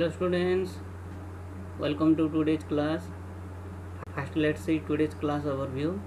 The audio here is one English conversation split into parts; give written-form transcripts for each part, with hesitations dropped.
Hello students, welcome to today's class. First let's see today's class overview.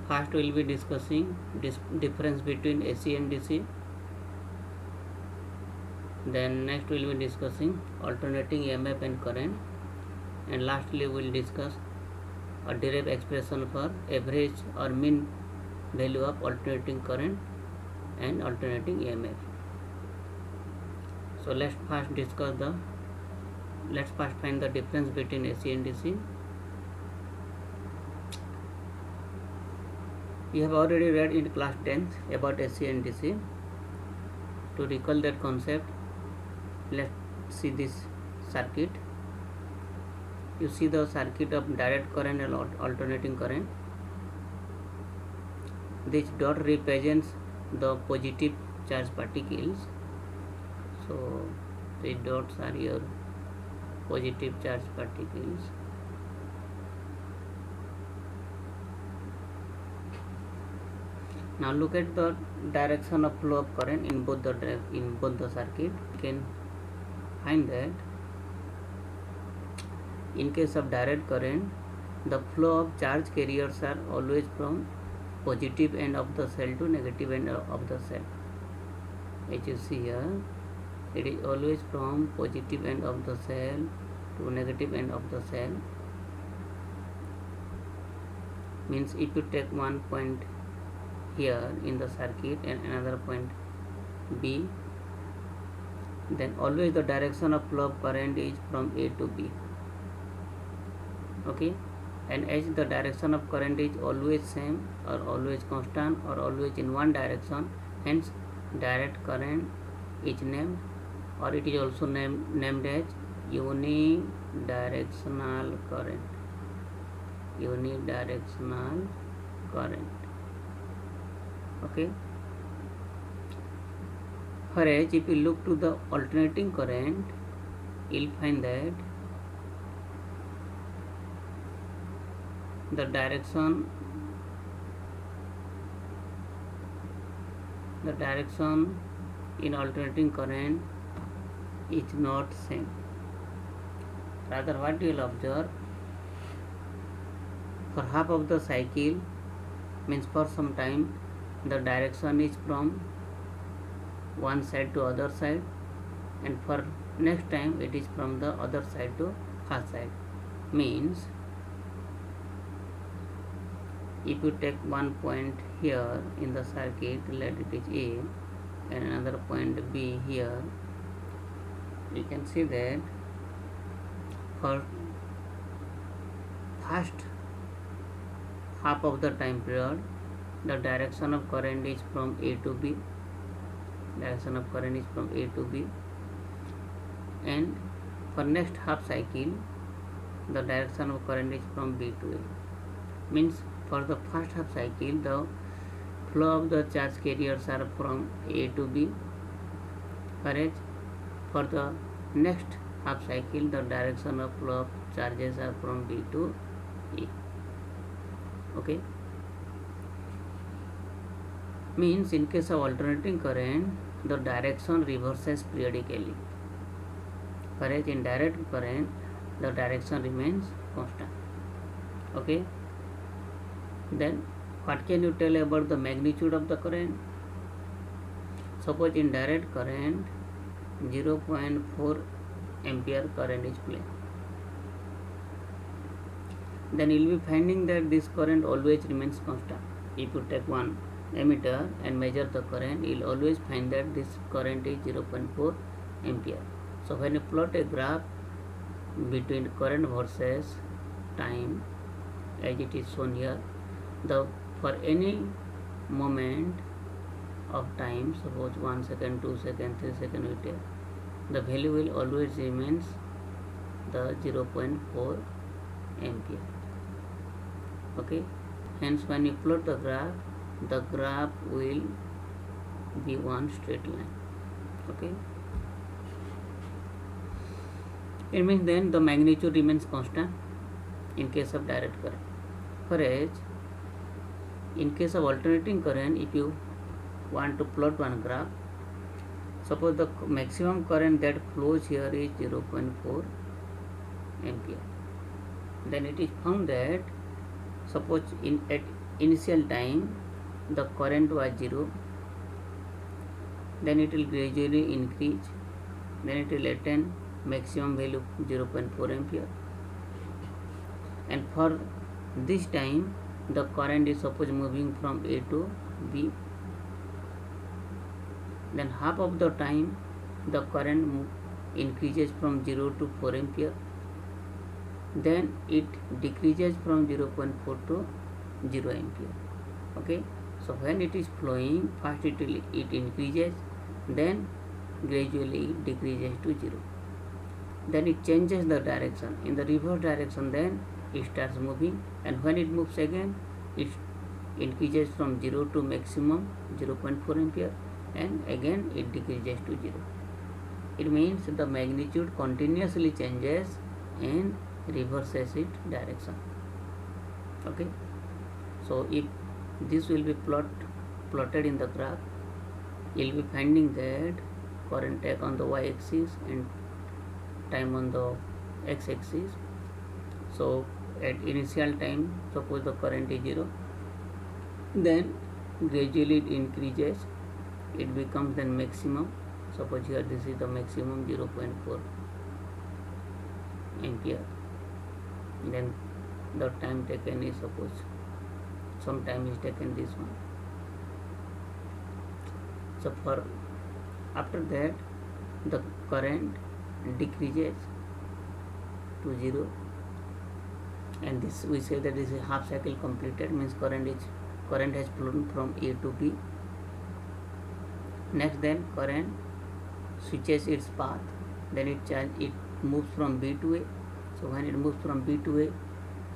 First we will be discussing difference between AC and DC. Then next we will be discussing alternating EMF and current. And lastly we will discuss a derived expression for average or mean value of alternating current and alternating EMF. So let's first find the difference between AC and DC. We have already read in class 10th about AC and DC. To recall that concept, let's see this circuit. You see the circuit of direct current and alternating current. This dot represents the positive charge particles. So these dots are your positive charge particles. Now look at the direction of flow of current in both the circuit. You can find that in case of direct current, the flow of charge carriers are always from positive end of the cell to negative end of the cell. As you see here, it is always from positive end of the cell to negative end of the cell. Means if you take one point here in the circuit and another point B, then always the direction of flow of current is from A to B. Okay, and as the direction of current is always same or always constant or always in one direction, hence direct current is named, or it is also named as unidirectional current. Unidirectional current. Okay. Whereas if you look to the alternating current, you'll find that the direction in alternating current is not same. Rather, what you will observe, for half of the cycle, means for some time, the direction is from one side to other side, and for next time it is from the other side to first side. Means if you take one point here in the circuit, let it is A, and another point B here, you can see that for first half of the time period, the direction of current is from A to B. Direction of current is from A to B, and for next half cycle, the direction of current is from B to A. Means for the first half cycle, the flow of the charge carriers are from A to B, whereas for the next half cycle, the direction of flow of charges are from B to A. Okay. Means in case of alternating current, the direction reverses periodically, whereas in direct current, the direction remains constant. Okay. Then what can you tell about the magnitude of the current? Suppose in direct current 0.4 ampere current is flowing, then you will be finding that this current always remains constant. If you take one ammeter and measure the current, you will always find that this current is 0.4 ampere. So when you plot a graph between current versus time, as it is shown here, for any moment of time, suppose 1 second, 2 second, 3 second, we take, the value will always remains the 0.4 ampere. Okay, hence when you plot the graph will be one straight line. Okay, it means then the magnitude remains constant in case of direct current, whereas in case of alternating current, if you want to plot one graph, Suppose the maximum current that flows here is 0.4 ampere. Then it is found that suppose at initial time the current was 0, then it will gradually increase, then it will attain maximum value 0.4 ampere, and for this time the current is suppose moving from A to B, then half of the time the current increases from 0 to 4 ampere, then it decreases from 0.4 to 0 ampere. Okay, so when it is flowing, first it increases, then gradually it decreases to 0, then it changes the direction in the reverse direction, then it starts moving, and when it moves again it increases from 0 to maximum 0.4 ampere, and again it decreases to 0. It means the magnitude continuously changes and reverses its direction. Okay, so if this will be plotted in the graph, you will be finding that current take on the y-axis and time on the x-axis. So at initial time, suppose the current is 0, then gradually it increases, it becomes then maximum. Suppose here this is the maximum 0.4 ampere, then the time taken is, suppose some time is taken this one. So for after that the current decreases to 0, and this we say that this is half cycle completed, means current has flown from A to B. Next, then current switches its path, then it moves from B to A. So when it moves from B to A,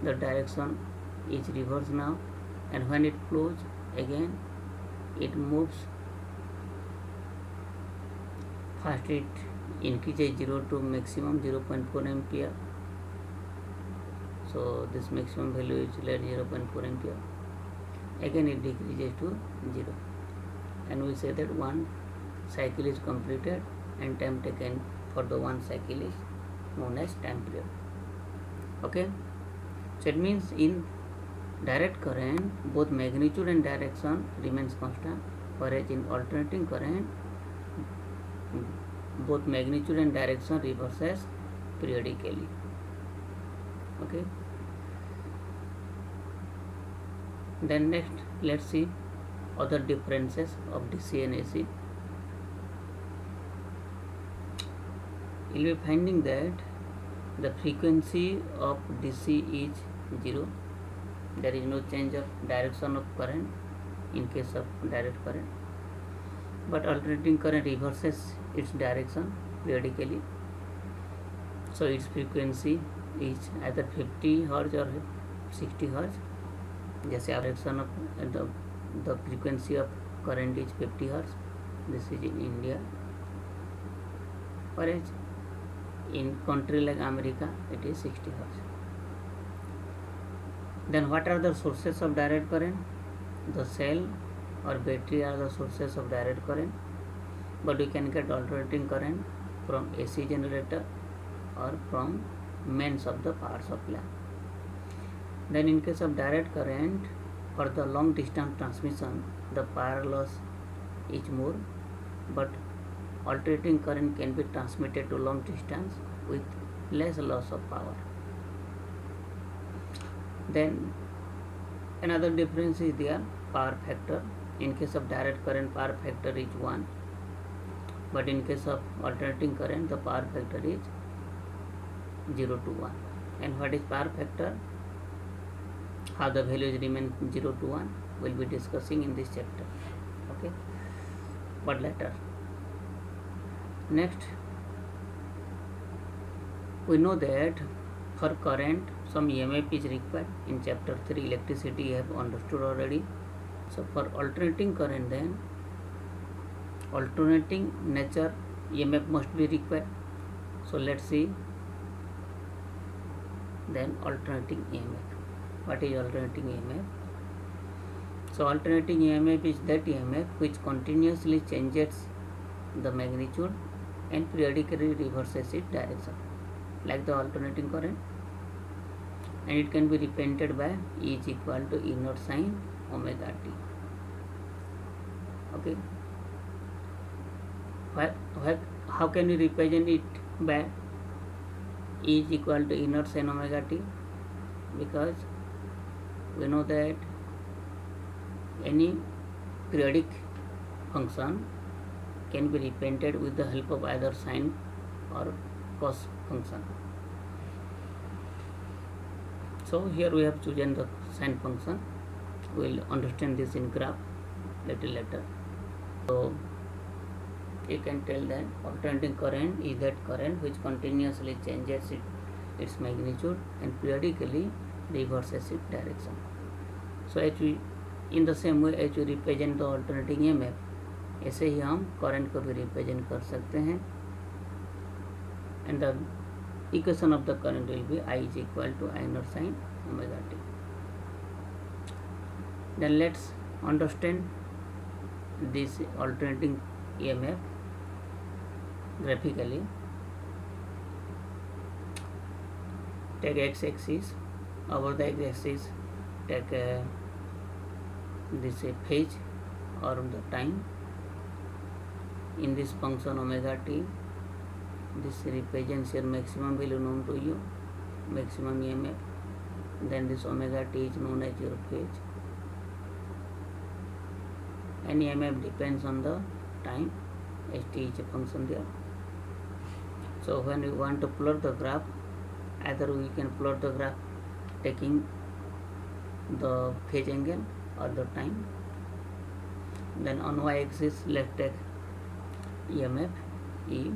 the direction is reversed now, and when it flows again, it moves. First it increases 0 to maximum 0.4 ampere. So this maximum value is let 0.4 ampere. Again it decreases to 0, and we say that one cycle is completed and time taken for the one cycle is known as time period. Okay, so it means in direct current both magnitude and direction remains constant, whereas in alternating current both magnitude and direction reverses periodically. Okay, then next let's see other differences of DC and AC. You will be finding that the frequency of DC is 0. There is no change of direction of current in case of direct current, but alternating current reverses its direction periodically. So its frequency is either 50 Hz or 60 Hz. जैसे direction of the frequency of current is 50 Hz. This is in India, whereas in country like America it is 60 Hz. Then what are the sources of direct current? The cell or battery are the sources of direct current, but we can get alternating current from AC generator or from mains of the power supply. Then in case of direct current, for the long distance transmission the power loss is more, but alternating current can be transmitted to long distance with less loss of power. Then another difference is their power factor. In case of direct current power factor is 1, but in case of alternating current the power factor is 0 to 1. And what is power factor? How the values remain 0 to 1 will be discussing in this chapter. Okay, but later. Next, we know that for current some EMF is required. In chapter 3 electricity you have understood already. So for alternating current, then alternating nature EMF must be required. So let's see then alternating EMF. What is alternating EMF? So alternating EMF is that EMF which continuously changes the magnitude and periodically reverses its direction like the alternating current, and it can be represented by E is equal to E naught sin omega t. Okay, how can we represent it by E is equal to E naught sin omega t? Because we know that any periodic function can be represented with the help of either sine or cos function. So here we have chosen the sine function. We will understand this in graph little later. So you can tell that alternating current is that current which continuously changes its magnitude and periodically reverses its direction. So in the same way as we represent the alternating EMF, ऐसे ही हम current को भी represent कर सकते हैं, and the equation of the current will be I is equal to I naught sin omega t. Then let's understand this alternating EMF graphically. Take x-axis, over the x-axis take this phase or the time. In this function omega t, this represents your maximum value known to you, maximum EMF. Then this omega t is known as your phase, and EMF depends on the time, st is a function there. So when we want to plot the graph, either we can plot the graph taking the phase angle or the time. Then on y-axis let's take EMF E.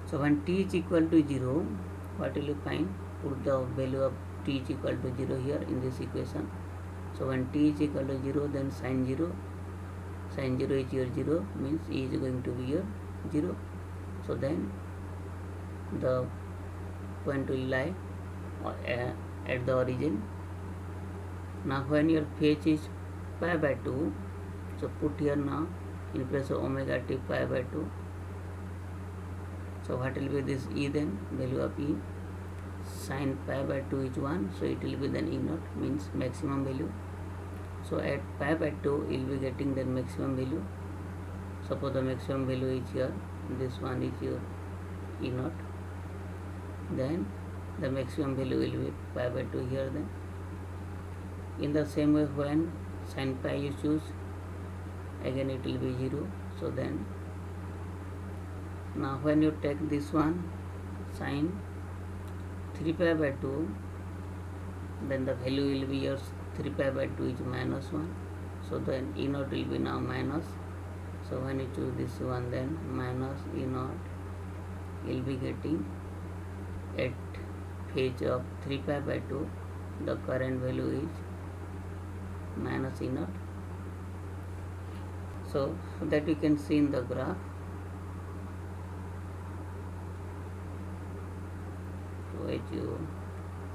So when t is equal to 0, what will you find? Put the value of t is equal to 0 here in this equation. So when t is equal to 0, then sin 0 is your 0, means E is going to be your 0. So then the point will lie at the origin. Now when your phase is pi by 2, so put here now in place of omega t pi by 2. So what will be this E then? Value of E, sin pi by 2 is 1, so it will be then E naught, means maximum value. So at pi by 2 you will be getting the maximum value. Suppose the maximum value is here, this one is your E naught, then the maximum value will be pi by 2 here. Then in the same way, when sin pi you choose, again it will be 0. So then now when you take this one, sin 3 pi by 2, then the value will be yours 3 pi by 2 is minus 1. So then E naught will be now minus. So when you choose this one, then minus E naught, you will be getting at phase of 3 pi by 2, the current value is minus E naught. So that you can see in the graph. So as you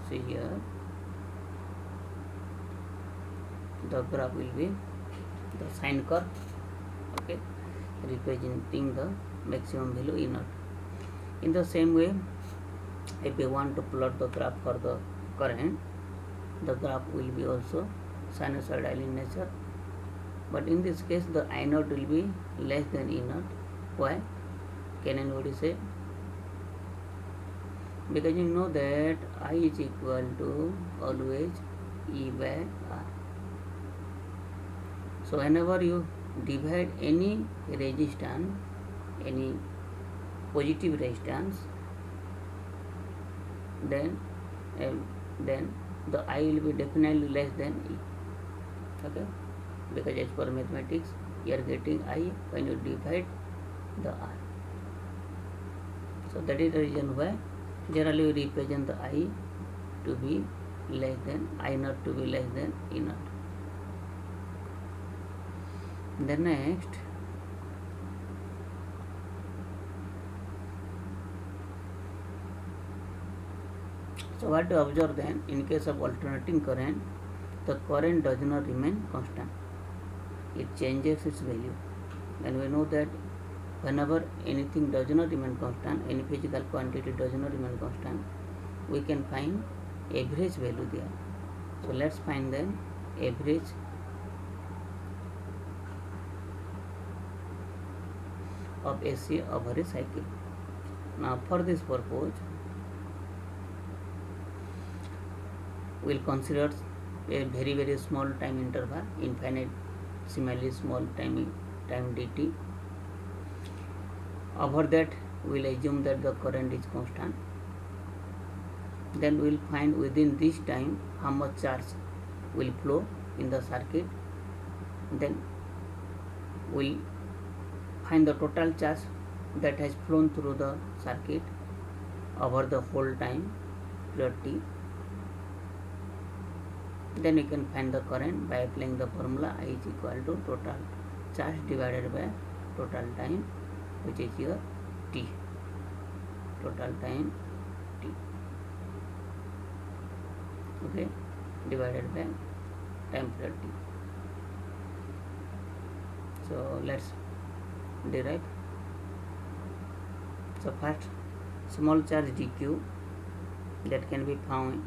see here, the graph will be the sine curve, okay, representing the maximum value E naught. In the same way, if we want to plot the graph for the current, the graph will be also sinusoidal in nature, but in this case the I naught will be less than E naught. Why? Can anybody say? Because you know that I is equal to always E by R. So whenever you divide any resistance, any positive resistance, then the I will be definitely less than E. Okay, because as per mathematics you are getting I when you divide the R. So that is the reason why generally we represent the I to be less than I naught, to be less than E naught. Then next, so what to observe then? In case of alternating current, the current does not remain constant, it changes its value. then we know that whenever anything does not remain constant, any physical quantity does not remain constant, we can find average value there. So let's find the average of AC over a cycle. Now for this purpose, we will consider a very small time interval, infinitesimally small time dt. Over that we will assume that the current is constant. Then we will find within this time how much charge will flow in the circuit. Then we will find the total charge that has flown through the circuit over the whole time period t. Then we can find the current by applying the formula I is equal to total charge divided by total time, which is here t, total time t, okay, divided by time period t. So let's derive. So first, small charge dq that can be found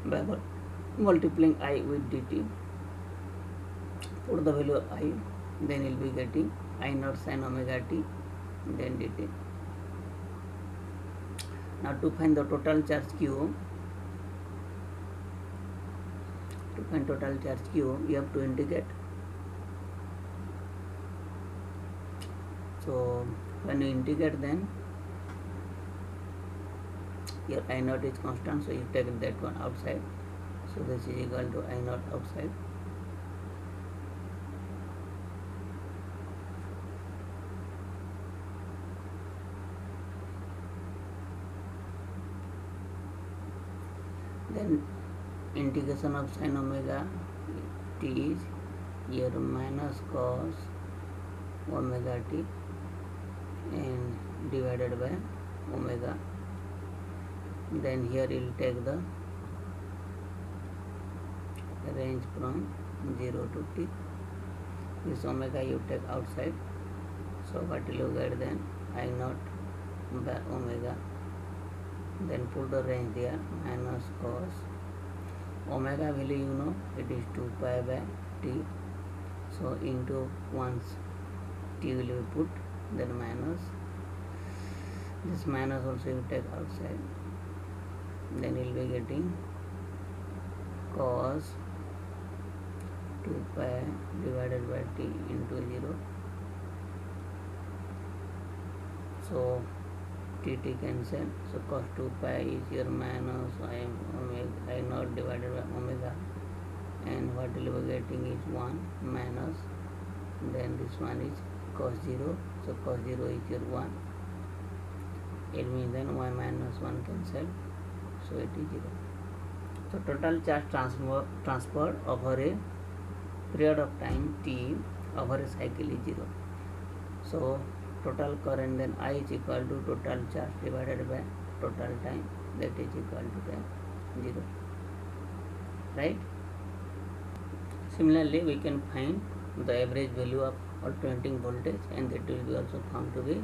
by multiplying I with dt. Put the value of I, then you will be getting I naught sin omega t, then dt. Now to find the total charge q, you have to integrate. So when you integrate, then your I naught is constant, so you take that one outside. So this is equal to I naught outside. Then integration of sin omega t is here minus cos omega t and divided by omega. Then here you will take the range from 0 to t. This omega you take outside, so what will you get then? I naught by omega. Then put the range there, minus cos omega value, you know, it is 2 pi by t. So into once t will be put, then minus, this minus also you take outside, then you will be getting cos 2 pi divided by t into 0. So t cancel, so cos 2 pi is your minus I naught divided by omega, and what you will be getting is 1 minus, then this one is cos 0, so cos 0 is your 1, it means then y minus 1 cancel, so it is 0. So total charge transferred over a period of time t over a cycle is 0. So total current then I is equal to total charge divided by total time, that is equal to 0, right? Similarly, we can find the average value of alternating voltage, and that will be also found to be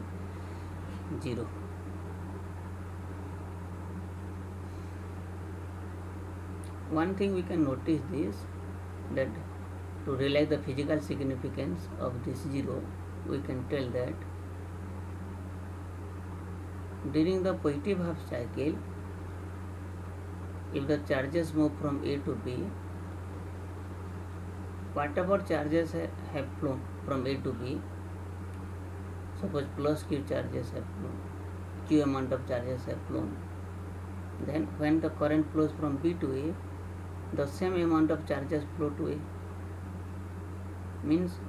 0. One thing we can notice is that to realize the physical significance of this 0, we can tell that during the positive half cycle, if the charges move from A to B, whatever charges have flown from A to B, suppose plus Q charges have flown, Q amount of charges have flown, then when the current flows from B to A, the same amount of charges flow to A. Means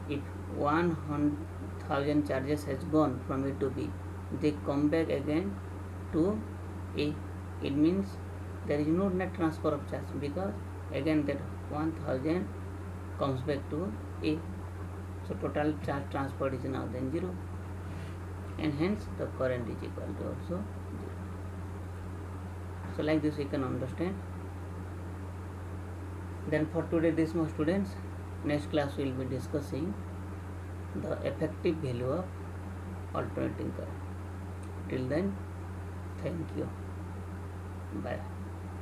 if 1,000 charges has gone from A to B, they come back again to A. It means there is no net transfer of charge, because again that 1,000 comes back to A. So total charge transferred is now then 0, and hence the current is equal to also 0. So like this we can understand. Then for today this much, students. Next class we will be discussing the effective value of alternating current. Till then, thank you. Bye.